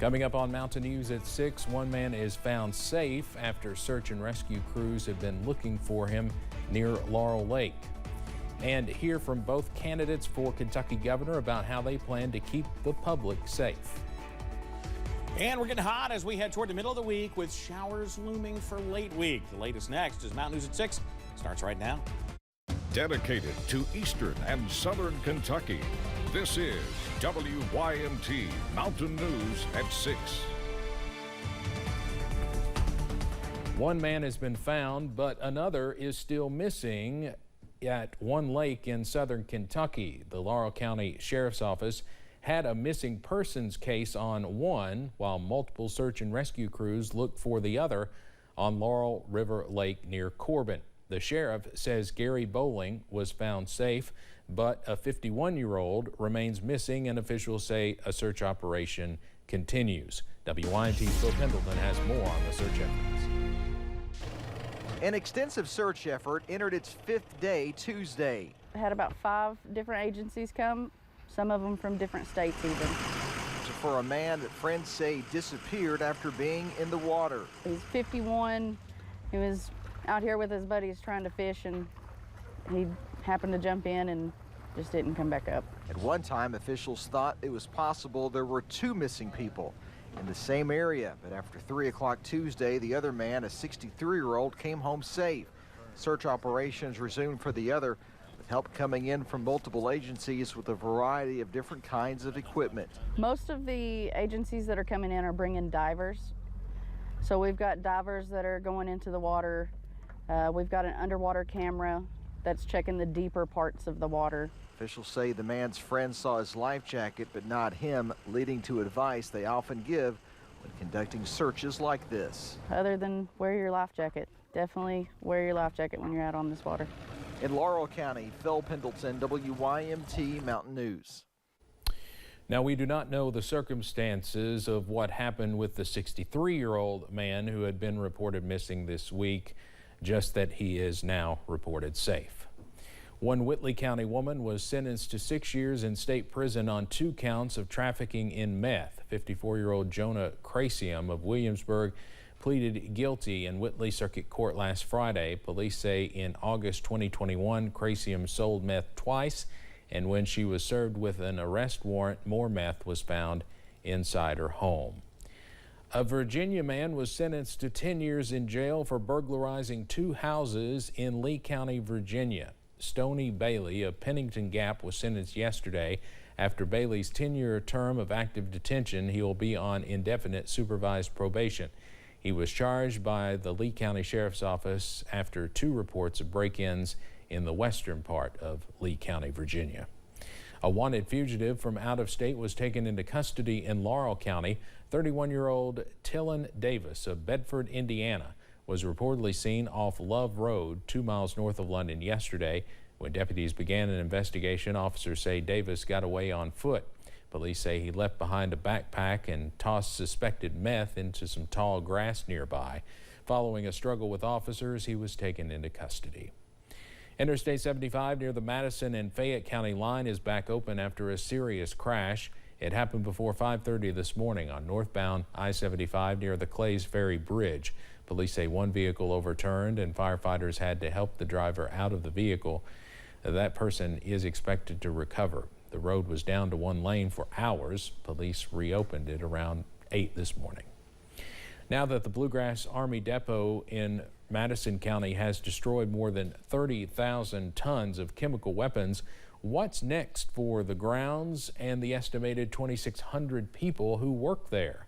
Coming up on Mountain News at 6, one man is found safe after search and rescue crews have been looking for him near Laurel Lake. And hear from both candidates for Kentucky governor about how they plan to keep the public safe. And we're getting hot as we head toward the middle of the week with showers looming for late week. The latest next is Mountain News at 6. Starts right now. Dedicated to Eastern and Southern Kentucky, this is WYMT Mountain News at 6. One man has been found, but another is still missing at one lake in southern Kentucky. The Laurel County Sheriff's Office had a missing persons case on one, while multiple search and rescue crews looked for the other on Laurel River Lake near Corbin. The sheriff says Gary Bowling was found safe, but a 51-year-old remains missing, and officials say a search operation continues. WYMT's Phil Pendleton has more on the search efforts. An extensive search effort entered its 5th day Tuesday. I had about 5 different agencies come, some of them from different states even. For a man that friends say disappeared after being in the water. He's 51. He was out here with his buddies trying to fish, and he happened to jump in and just didn't come back up. At one time, officials thought it was possible there were 2 missing people in the same area, but after 3 o'clock Tuesday, the other man, a 63-year-old, came home safe. Search operations resumed for the other, with help coming in from multiple agencies with a variety of different kinds of equipment. Most of the agencies that are coming in are bringing divers. So we've got divers that are going into the water. We've got an underwater camera that's checking the deeper parts of the water. Officials say the man's friend saw his life jacket, but not him, leading to advice they often give when conducting searches like this. Other than wear your life jacket, definitely wear your life jacket when you're out on this water. In Laurel County, Phil Pendleton, WYMT Mountain News. Now, we do not know the circumstances of what happened with the 63-year-old man who had been reported missing this week, just that he is now reported safe. One Whitley County woman was sentenced to 6 years in state prison on 2 counts of trafficking in meth. 54-year-old Jonah Crasium of Williamsburg pleaded guilty in Whitley Circuit Court last Friday. Police say in August 2021, Crasium sold meth twice, and when she was served with an arrest warrant, more meth was found inside her home. A Virginia man was sentenced to 10 years in jail for burglarizing 2 houses in Lee County, Virginia. Stoney Bailey of Pennington Gap was sentenced yesterday. After Bailey's 10-year term of active detention, he will be on indefinite supervised probation. He was charged by the Lee County Sheriff's Office after 2 reports of break-ins in the western part of Lee County, Virginia. A wanted fugitive from out of state was taken into custody in Laurel County. 31-year-old Tillon Davis of Bedford, Indiana, was reportedly seen off Love Road 2 miles north of London yesterday. When deputies began an investigation, officers say Davis got away on foot. Police say he left behind a backpack and tossed suspected meth into some tall grass nearby. Following a struggle with officers, he was taken into custody. Interstate 75 near the Madison and Fayette County line is back open after a serious crash. It happened before 5:30 this morning on northbound I-75 near the Clays Ferry Bridge. Police say 1 vehicle overturned and firefighters had to help the driver out of the vehicle. That person is expected to recover. The road was down to 1 lane for hours. Police reopened it around 8 this morning. Now that the Bluegrass Army Depot in Madison County has destroyed more than 30,000 tons of chemical weapons, what's next for the grounds and the estimated 2,600 people who work there?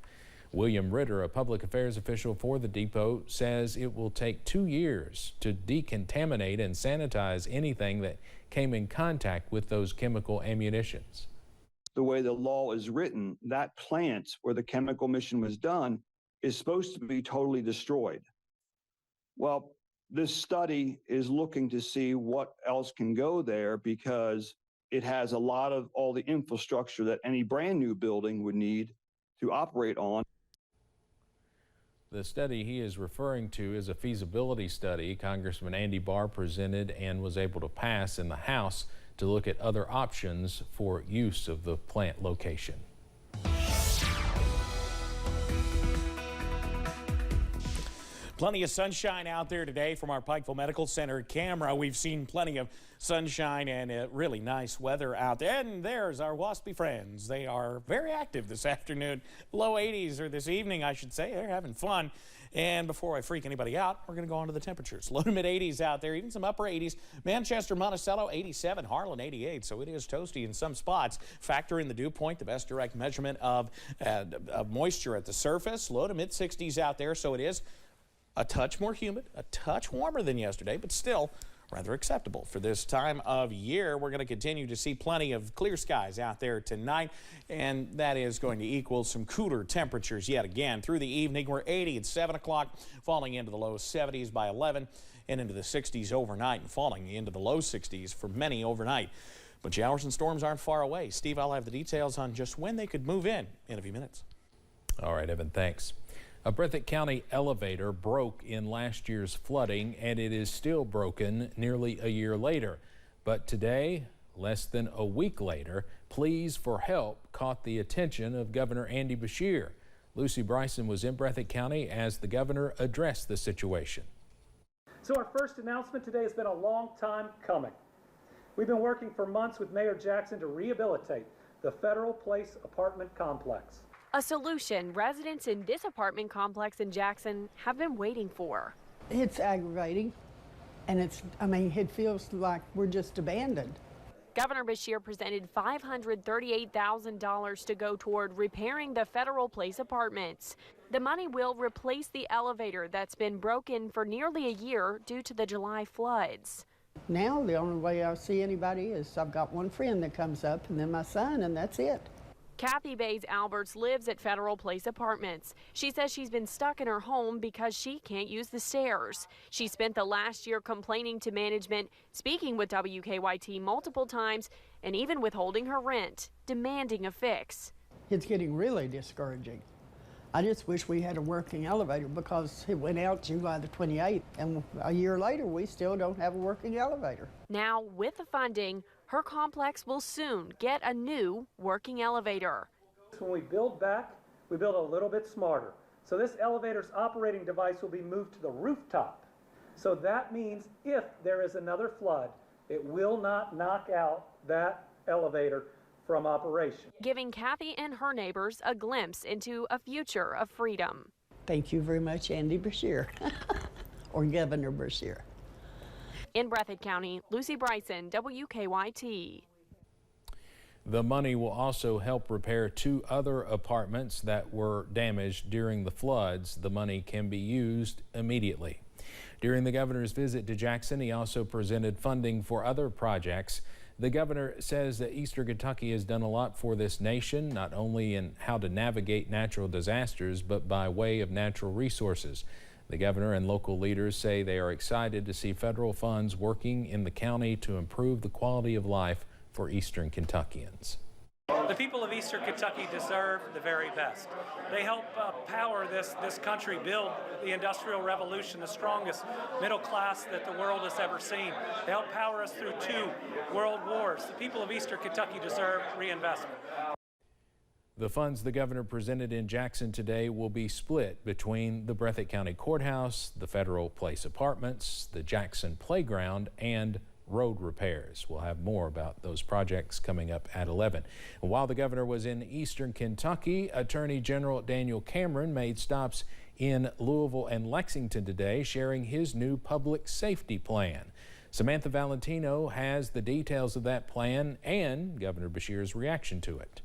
William Ritter, a public affairs official for the depot, says it will take 2 years to decontaminate and sanitize anything that came in contact with those chemical ammunitions. The way the law is written, that plant where the chemical mission was done is supposed to be totally destroyed. Well, this study is looking to see what else can go there because it has a lot of all the infrastructure that any brand new building would need to operate on. The study he is referring to is a feasibility study Congressman Andy Barr presented and was able to pass in the House to look at other options for use of the plant location. Plenty of sunshine out there today from our Pikeville Medical Center camera. We've seen plenty of sunshine and really nice weather out there. And there's our waspy friends. They are very active this afternoon. Low 80s, or this evening, I should say. They're having fun. And before I freak anybody out, we're going to go on to the temperatures. Low to mid 80s out there, even some upper 80s. Manchester, Monticello, 87. Harlan, 88. So it is toasty in some spots. Factor in the dew point, the best direct measurement of moisture at the surface. Low to mid 60s out there. So it is a touch more humid, a touch warmer than yesterday, but still rather acceptable for this time of year. We're going to continue to see plenty of clear skies out there tonight, and that is going to equal some cooler temperatures yet again through the evening. We're 80 at 7 o'clock, falling into the low 70s by 11 and into the 60s overnight, and falling into the low 60s for many overnight. But showers and storms aren't far away. Steve, I'll have the details on just when they could move in a few minutes. All right, Evan, thanks. A Breathitt County elevator broke in last year's flooding, and it is still broken nearly a year later. But today, less than a week later, pleas for help caught the attention of Governor Andy Beshear. Lucy Bryson was in Breathitt County as the governor addressed the situation. So our first announcement today has been a long time coming. We've been working for months with Mayor Jackson to rehabilitate the Federal Place apartment complex. A solution residents in this apartment complex in Jackson have been waiting for. It's aggravating, and it feels like we're just abandoned. Governor Beshear presented $538,000 to go toward repairing the Federal Place apartments. The money will replace the elevator that's been broken for nearly a year due to the July floods. Now the only way I see anybody is I've got one friend that comes up, and then my son, and that's it. Kathy Bays Alberts lives at Federal Place Apartments. She says she's been stuck in her home because she can't use the stairs. She spent the last year complaining to management, speaking with WKYT multiple times, and even withholding her rent, demanding a fix. It's getting really discouraging. I just wish we had a working elevator because it went out July the 28th, and a year later we still don't have a working elevator. Now, with the funding, her complex will soon get a new working elevator. When we build back, we build a little bit smarter. So this elevator's operating device will be moved to the rooftop. So that means if there is another flood, it will not knock out that elevator from operation. Giving Kathy and her neighbors a glimpse into a future of freedom. Thank you very much, Andy Beshear, or Governor Beshear. In Breathitt County, Lucy Bryson, WKYT. The money will also help repair 2 other apartments that were damaged during the floods. The money can be used immediately. During the governor's visit to Jackson, he also presented funding for other projects. The governor says that Eastern Kentucky has done a lot for this nation, not only in how to navigate natural disasters, but by way of natural resources. The governor and local leaders say they are excited to see federal funds working in the county to improve the quality of life for Eastern Kentuckians. The people of Eastern Kentucky deserve the very best. They help power this country, build the Industrial Revolution, the strongest middle class that the world has ever seen. They help power us through 2 world wars. The people of Eastern Kentucky deserve reinvestment. The funds the governor presented in Jackson today will be split between the Breathitt County Courthouse, the Federal Place Apartments, the Jackson Playground, and road repairs. We'll have more about those projects coming up at 11. While the governor was in Eastern Kentucky, Attorney General Daniel Cameron made stops in Louisville and Lexington today, sharing his new public safety plan. Samantha Valentino has the details of that plan and Governor Beshear's reaction to it.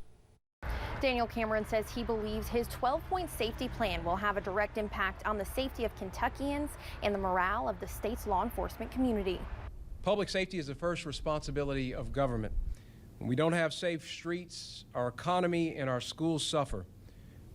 Daniel Cameron says he believes his 12-point safety plan will have a direct impact on the safety of Kentuckians and the morale of the state's law enforcement community. Public safety is the first responsibility of government. When we don't have safe streets, our economy and our schools suffer.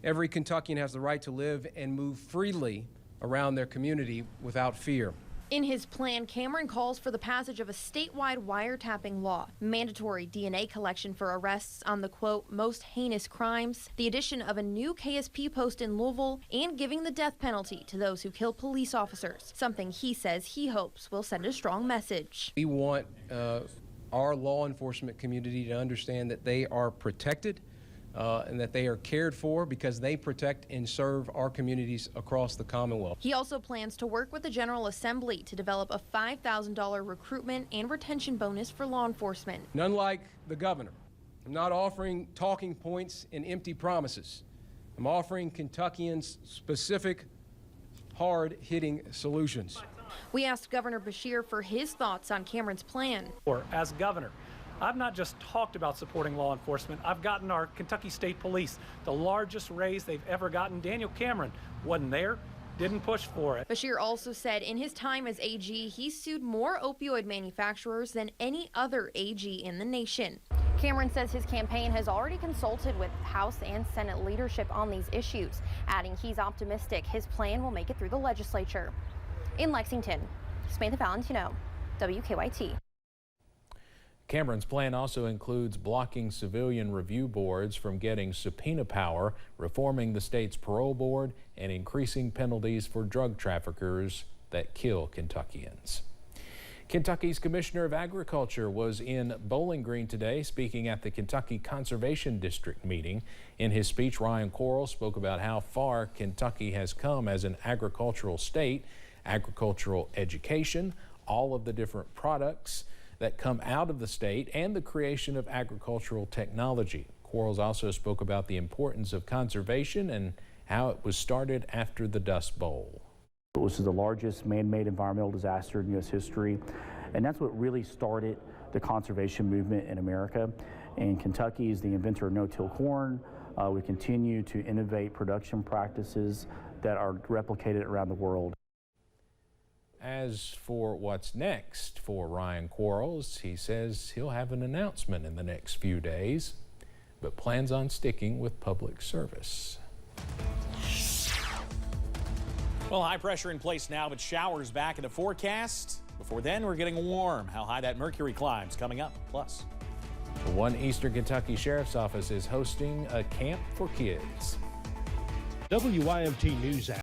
Every Kentuckian has the right to live and move freely around their community without fear. In his plan, Cameron calls for the passage of a statewide wiretapping law, mandatory DNA collection for arrests on the, quote, most heinous crimes, the addition of a new KSP post in Louisville, and giving the death penalty to those who kill police officers, something he says he hopes will send a strong message. We want our law enforcement community to understand that they are protected, and that they are cared for because they protect and serve our communities across the Commonwealth. He also plans to work with the General Assembly to develop a $5,000 recruitment and retention bonus for law enforcement. And unlike the governor, I'm not offering talking points and empty promises. I'm offering Kentuckians specific, hard-hitting solutions. We asked Governor Beshear for his thoughts on Cameron's plan. As governor, I've not just talked about supporting law enforcement. I've gotten our Kentucky State Police the largest raise they've ever gotten. Daniel Cameron wasn't there, didn't push for it. Beshear also said in his time as AG, he sued more opioid manufacturers than any other AG in the nation. Cameron says his campaign has already consulted with House and Senate leadership on these issues, adding he's optimistic his plan will make it through the legislature. In Lexington, Samantha Valentino, WKYT. Cameron's plan also includes blocking civilian review boards from getting subpoena power, reforming the state's parole board, and increasing penalties for drug traffickers that kill Kentuckians. Kentucky's Commissioner of Agriculture was in Bowling Green today, speaking at the Kentucky Conservation District meeting. In his speech, Ryan Quarles spoke about how far Kentucky has come as an agricultural state, agricultural education, all of the different products that come out of the state, and the creation of agricultural technology. Quarles also spoke about the importance of conservation and how it was started after the Dust Bowl. This is the largest man-made environmental disaster in U.S. history, and that's what really started the conservation movement in America. And Kentucky is the inventor of no-till corn. We continue to innovate production practices that are replicated around the world. As for what's next for Ryan Quarles, he says he'll have an announcement in the next few days, but plans on sticking with public service. Well, high pressure in place now, but showers back in the forecast. Before then, we're getting warm. How high that mercury climbs coming up. Plus, One Eastern Kentucky Sheriff's Office is hosting a camp for kids. WYMT News